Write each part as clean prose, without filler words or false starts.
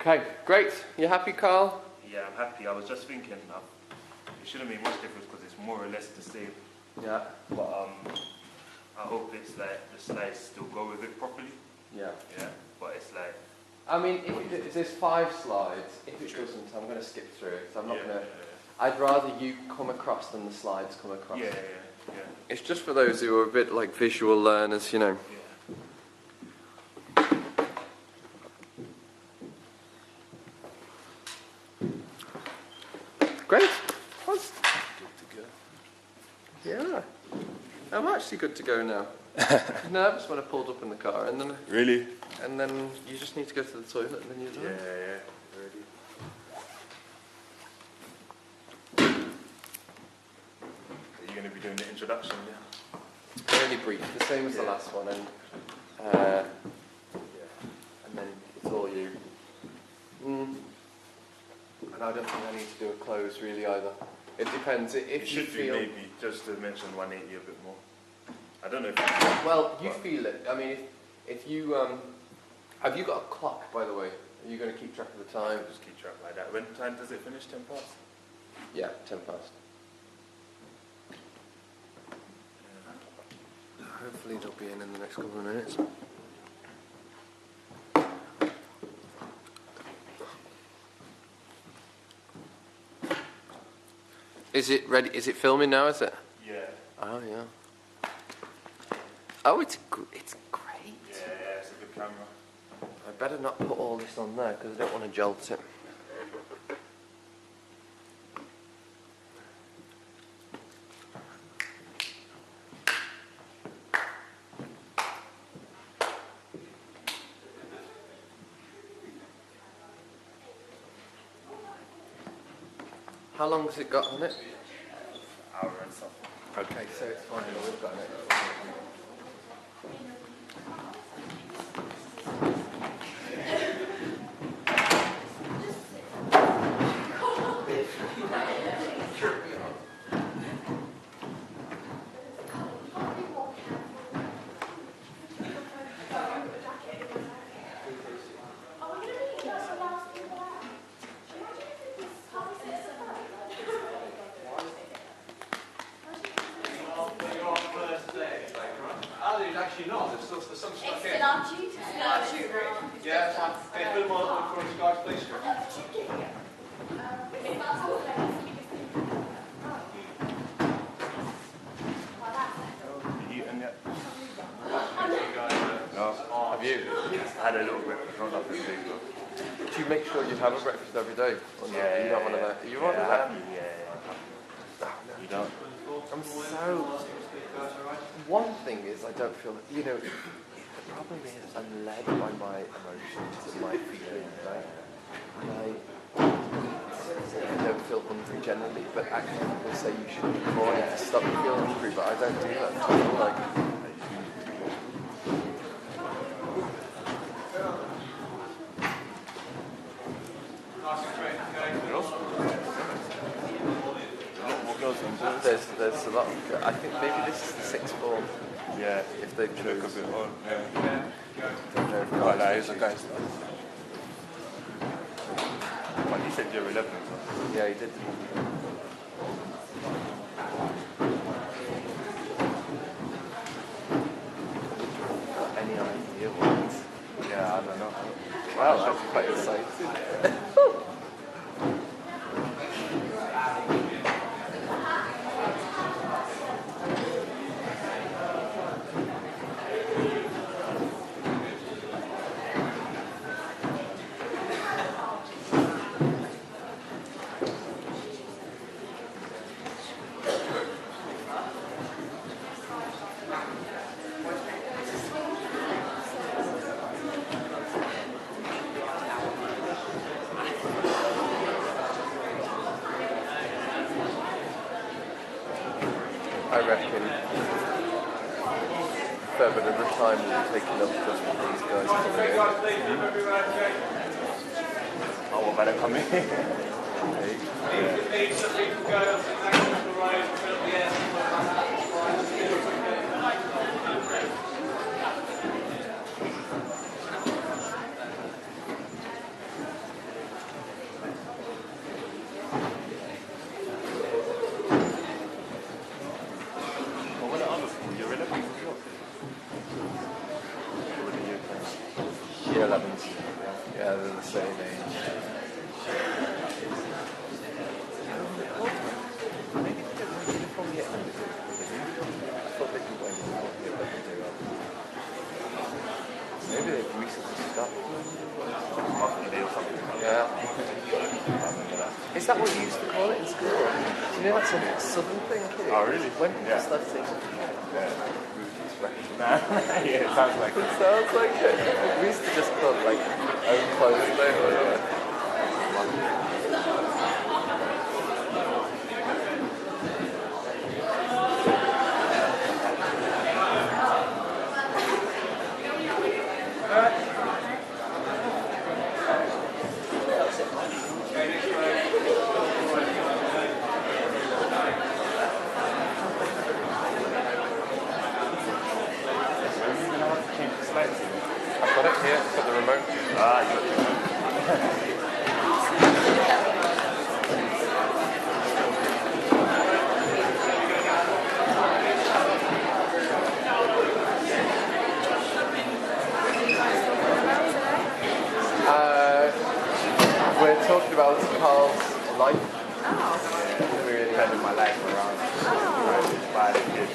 Okay, great. You happy, Carl? Yeah, I'm happy. I was just thinking, it shouldn't make much difference because it's more or less the same. Yeah. But I hope it's like the slides still go with it properly. Yeah. Yeah. But it's like. I mean, if there's 5 slides. If it doesn't, I'm going to skip through it. So I'm not going to. I'd rather you come across than the slides come across. Yeah. It's just for those who are a bit like visual learners, you know. Great. That's good to go. Yeah. I'm actually good to go now. I was nervous when I pulled up in the car, and then. Really? And then you just need to go to the toilet, and then you're done. Yeah. Ready. Are you going to be doing the introduction? Yeah. Really brief, the same as the last one, and then it's all you. And I don't think I need to do a close really either. It depends. If you feel maybe just to mention 180 a bit more. I don't know if you feel it. I mean, if you have you got a clock, by the way? Are you going to keep track of the time? Just keep track like that. When time does it finish? 10 past? Yeah, 10 past. Hopefully they'll be in the next couple of minutes. Is it ready? Is it filming now, is it? Yeah. Oh, yeah. Oh, it's great. Yeah, it's a good camera. I better not put all this on there because I don't want to jolt it. How long has it got on it? Hour and something. Okay, so it's fine. We've got it. Actually not, there's some stuff It's here. still on shoot. Still on shoot, right? Yeah, it's fine. Okay, film on for Sky's place here. You eaten yet? No. Have you? I had a little breakfast, not nothing big though. Do you make sure you have a breakfast every day? Or not? You don't want to that? You want that? Yeah. You don't? I'm so... One thing is I don't feel... You know, the problem is I'm led by my emotions and my feelings, right? And I don't feel hungry generally, but actually people say you should eat more to stop you feeling hungry, but I don't do that at all. Like, there's a lot of, I think maybe this is the sixth form. Yeah. If they chose. Look a bit on. Yeah. Don't know if Right, that is guys. okay. But you said you're 11, so. Yeah, he did. Got any idea what? Yeah, I don't know. Well, I'm quite excited. I reckon a fair bit of the time will be taken up just with these guys coming in. Oh, what better come in? 11s. Yeah, they're the same age. Maybe they don't wear uniform yet. I thought they didn't wear uniform yet, but they do. Maybe they've recently stopped. Possibly or something. Yeah. Is that what you used to call it in school? Do you know that's a southern thing here? Oh, really? When people Yeah. start saying Nah. Yeah, it sounds like it sounds like it. We used to just call it like own clothes day or whatever. I've got it here, got the remote. Ah, you got We're talking about Carl's life. really turning my life around. Trying to inspire the kids.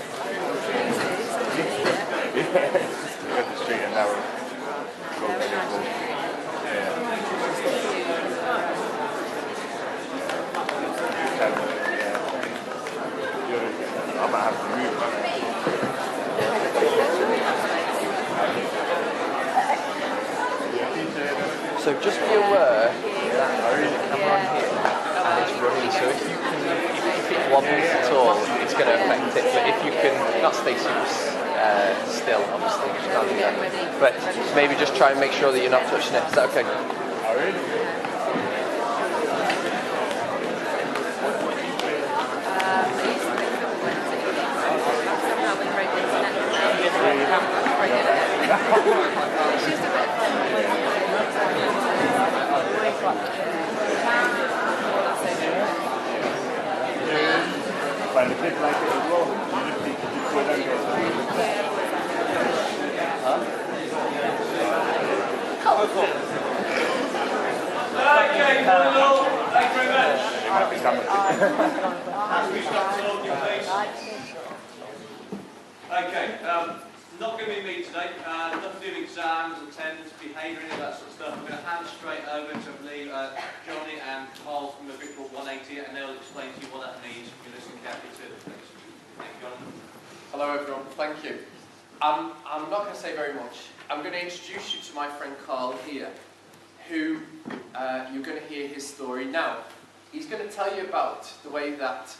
Got the straight and narrow. Go, go, go. Yeah. I might have to move, So just be aware that there is a camera on here and it's running, so if it wobbles at all, it's going to affect it. But if you can not stay super still, obviously, you can't do that. But maybe just try and make sure that you're not touching it. Is that okay? Oh, really? But the kids like it as well. You just need to keep going Okay, hello. Thank you very much. and We start talking, please. Okay, not going to be me today. Nothing to do with exams, attendance, behaviour, any of that sort of stuff. I'm going to hand straight over to Johnny and Carl from the group called 180, and they'll explain to you what that means. You listen carefully to it, please. Thank you, Johnny. Hello everyone, thank you. I'm not going to say very much. I'm going to introduce you to my friend Carl here, who you're going to hear his story now. He's going to tell you about the way that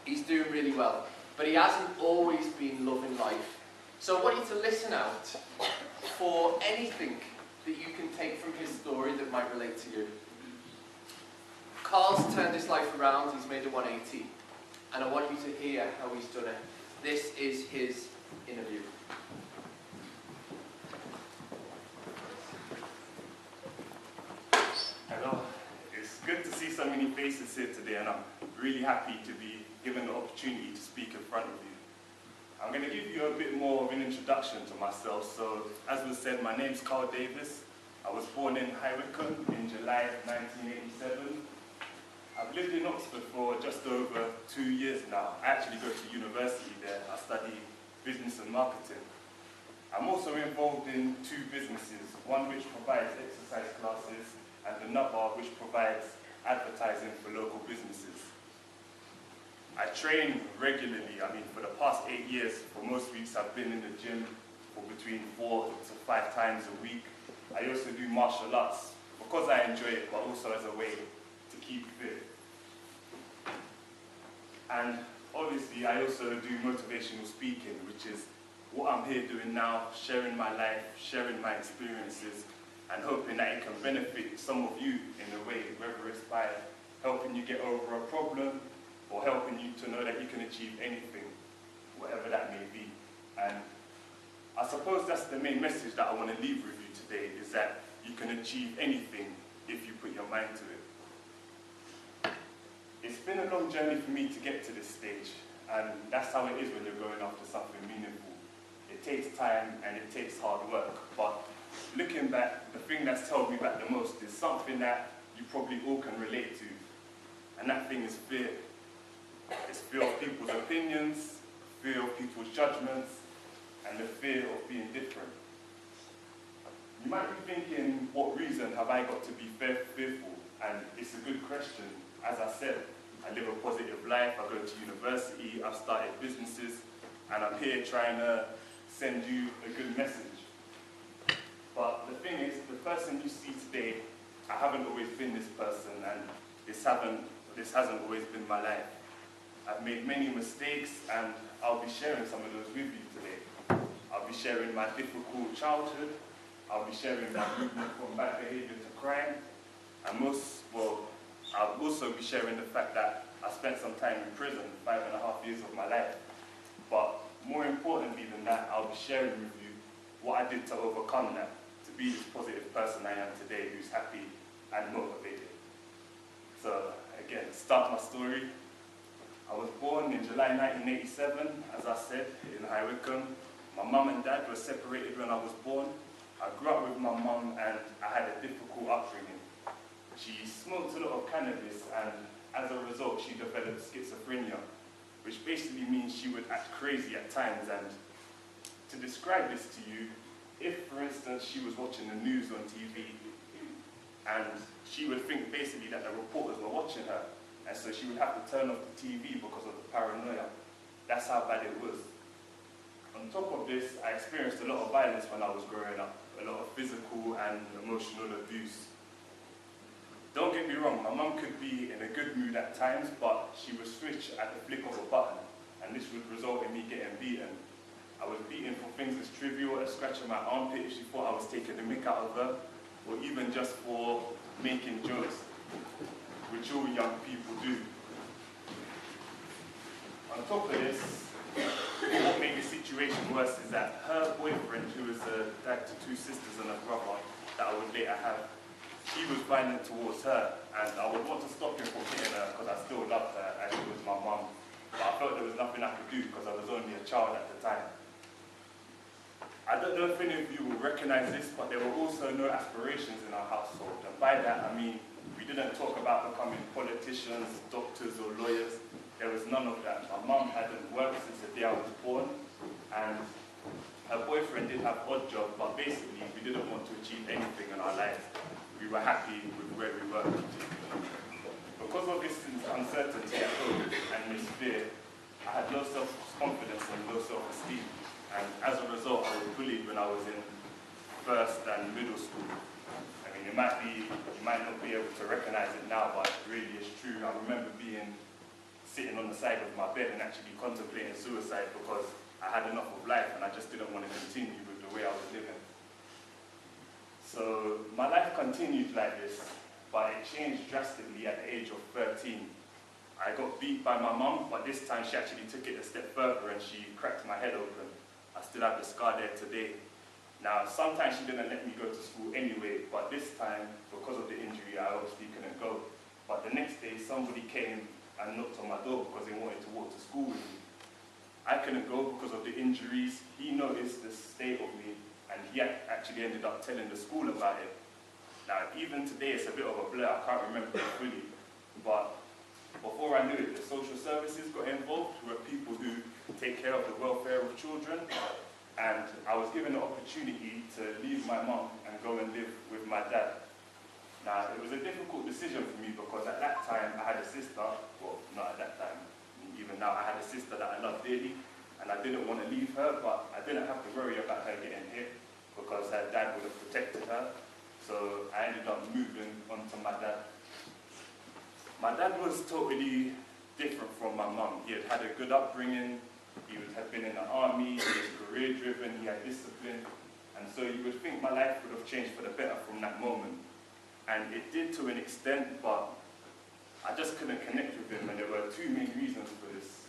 he's doing really well, but he hasn't always been loving life. So I want you to listen out for anything that you can take from his story that might relate to you. Carl's turned his life around, he's made a 180, and I want you to hear how he's done it. This is his interview. Hello. It's good to see so many faces here today, and I'm really happy to be given the opportunity to speak in front of you. I'm going to give you a bit more of an introduction to myself. So, as was said, my name's Carl Davis. I was born in High Wycombe in July 1987. I've lived in Oxford for just over 2 years now. I actually go to university there. I study business and marketing. I'm also involved in 2 businesses, one which provides exercise classes and another which provides advertising for local businesses. I train regularly. I mean, for the past 8 years, for most weeks I've been in the gym for between 4 to 5 times a week. I also do martial arts because I enjoy it, but also as a way to keep fit. And obviously I also do motivational speaking, which is what I'm here doing now, sharing my life, sharing my experiences, and hoping that it can benefit some of you in a way, whether it's by helping you get over a problem or helping you to know that you can achieve anything, whatever that may be. And I suppose that's the main message that I want to leave with you today, is that you can achieve anything if you put your mind to it. It's been a long journey for me to get to this stage, and that's how it is when you're going after something meaningful. It takes time and it takes hard work, but looking back, the thing that's held me back the most is something that you probably all can relate to, and that thing is fear. It's fear of people's opinions, fear of people's judgments, and the fear of being different. You might be thinking, what reason have I got to be fearful? And it's a good question. As I said, I live a positive life, I go to university, I've started businesses, and I'm here trying to send you a good message. But the thing is, the person you see today, I haven't always been this person, and this hasn't always been my life. I've made many mistakes, and I'll be sharing some of those with you today. I'll be sharing my difficult childhood, I'll be sharing my movement from bad behavior to crime, and I'll also be sharing the fact that I spent some time in prison, 5.5 years of my life. But more importantly than that, I'll be sharing with you what I did to overcome that, to be this positive person I am today, who's happy and motivated. So again, to start my story, I was born in July 1987, as I said, in High Wycombe. My mum and dad were separated when I was born. I grew up with my mum and I had a difficult upbringing. She smoked a lot of cannabis, and as a result she developed schizophrenia, which basically means she would act crazy at times. And to describe this to you, if for instance she was watching the news on TV and she would think basically that the reporters were watching her, and so she would have to turn off the TV because of the paranoia. That's how bad it was. On top of this, I experienced a lot of violence when I was growing up, a lot of physical and emotional abuse. Don't get me wrong, my mum could be in a good mood at times, but she would switch at the flick of a button, and this would result in me getting beaten. I was beaten for things as trivial as scratching my armpit if she thought I was taking the mick out of her, or even just for making jokes, which all young people do. On top of this, what made the situation worse is that her boyfriend, who was a dad to 2 sisters and a brother that I would later have, he was violent towards her, and I would want to stop him from hitting her because I still loved her as she was my mum. But I felt there was nothing I could do because I was only a child at the time. I don't know if any of you will recognize this, but there were also no aspirations in our household. And by that I mean, we didn't talk about becoming politicians, doctors or lawyers. There was none of that. My mum hadn't worked since the day I was born, and her boyfriend did have odd jobs, but basically we didn't want to achieve anything in our lives. We were happy with where we were. Because of this uncertainty at home and this fear, I had low self-confidence and low self-esteem. And as a result, I was bullied when I was in first and middle school. I mean, you might not be able to recognize it now, but it really is true. I remember sitting on the side of my bed and actually contemplating suicide because I had enough of life and I just didn't want to continue with the way I was living. So my life continued like this, but it changed drastically at the age of 13. I got beat by my mum, but this time she actually took it a step further and she cracked my head open. I still have the scar there today. Now, sometimes she didn't let me go to school anyway, but this time, because of the injury, I obviously couldn't go. But the next day, somebody came and knocked on my door because they wanted to walk to school with me. I couldn't go because of the injuries. He noticed the state of me, and he actually ended up telling the school about it. Now, even today, it's a bit of a blur. I can't remember it fully. But before I knew it, the social services got involved, who are people who take care of the welfare of children. And I was given the opportunity to leave my mum and go and live with my dad. Now, it was a difficult decision for me because at that time I had a sister, well, not at that time, even now I had a sister that I loved dearly, and I didn't want to leave her, but I didn't have to worry about her getting hit because her dad would have protected her. So I ended up moving on to my dad. My dad was totally different from my mum. He had had a good upbringing, he had been in the army, he was career driven, he had discipline, and so you would think my life would have changed for the better from that moment. And it did to an extent, but I just couldn't connect with him, and there were 2 main reasons for this.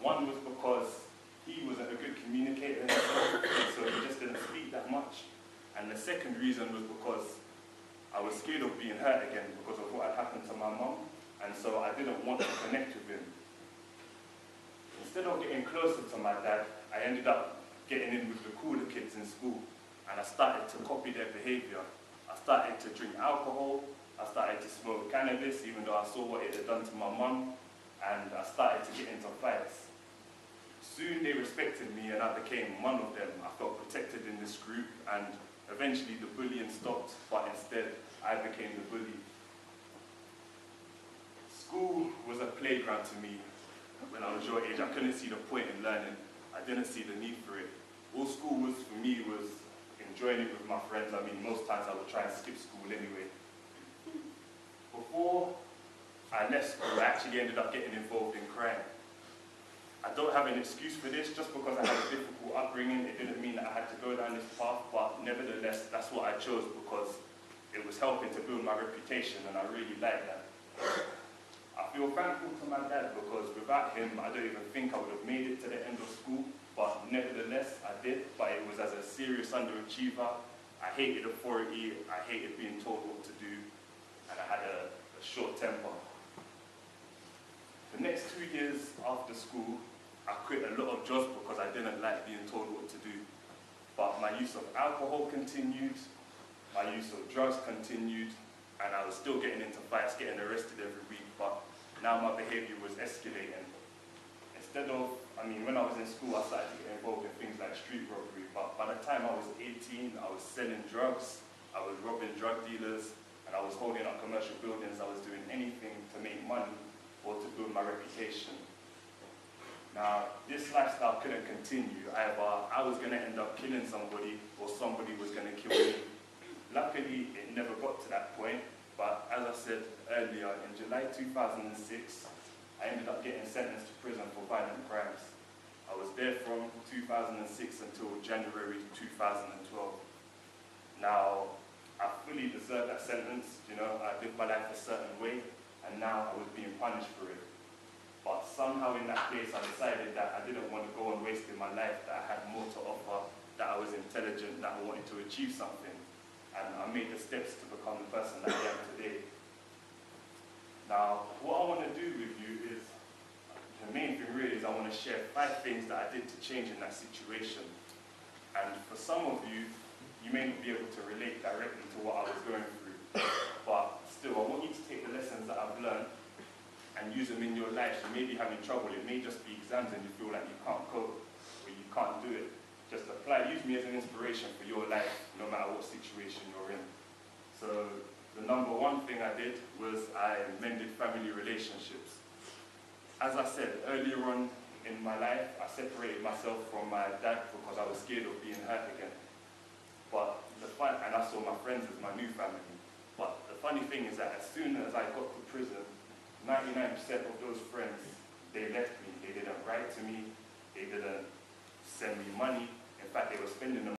One was because he wasn't a good communicator himself, so he just didn't speak that much. And the second reason was because I was scared of being hurt again because of what had happened to my mum, and so I didn't want to connect with him. Instead of getting closer to my dad, I ended up getting in with the cooler kids in school. and I started to copy their behavior. I started to drink alcohol, I started to smoke cannabis, even though I saw what it had done to my mum, and I started to get into fights. Soon they respected me and I became one of them. I felt protected in this group, and eventually the bullying stopped, but instead I became the bully. School was a playground to me when I was your age. I couldn't see the point in learning. I didn't see the need for it. All school was for me was enjoying it with my friends. I mean, most times I would try and skip school anyway. Before I left school, I actually ended up getting involved in crime. I don't have an excuse for this. Just because I had a difficult upbringing, it didn't mean that I had to go down this path, but nevertheless, that's what I chose because it was helping to build my reputation, and I really liked that. I feel thankful to my dad because without him, I don't even think I would have made it to the end of school, but nevertheless, I did, but it was as a serious underachiever. I hated authority, I hated being told what to do, and I had a short temper. The next 2 years after school, I quit a lot of jobs because I didn't like being told what to do. But my use of alcohol continued, my use of drugs continued, and I was still getting into fights, getting arrested every week, but now my behavior was escalating. Instead of, when I was in school, I started to get involved in things like street robbery, but by the time I was 18, I was selling drugs, I was robbing drug dealers, and I was holding up commercial buildings. I was doing anything to make money or to build my reputation. Now, this lifestyle couldn't continue. Either I was going to end up killing somebody or somebody was going to kill me. Luckily, it never got to that point, but as I said earlier, in July 2006, I ended up getting sentenced to prison for violent crimes. I was there from 2006 until January 2012. Now, I fully deserved that sentence. I lived my life a certain way, and now I was being punished for it. But somehow in that case, I decided that I didn't want to go on wasting my life, that I had more to offer, that I was intelligent, that I wanted to achieve something. And I made the steps to become the person that I am today. Now, what I want to do with you is, the main thing really is I want to share 5 things that I did to change in that situation. And for some of you, you may not be able to relate directly to what I was going through. But still, I want you to take the lessons that I've learned and use them in your life. You may be having trouble. It may just be exams and you feel like you can't cope or you can't do it. Just apply, use me as an inspiration for your life, no matter what situation you're in. So the number 1 thing I did was I mended family relationships. As I said earlier on in my life, I separated myself from my dad because I was scared of being hurt again. And I saw my friends as my new family. But the funny thing is that as soon as I got to prison, 99% of those friends, they left me. They didn't write to me. They didn't send me money. In fact, they were spending the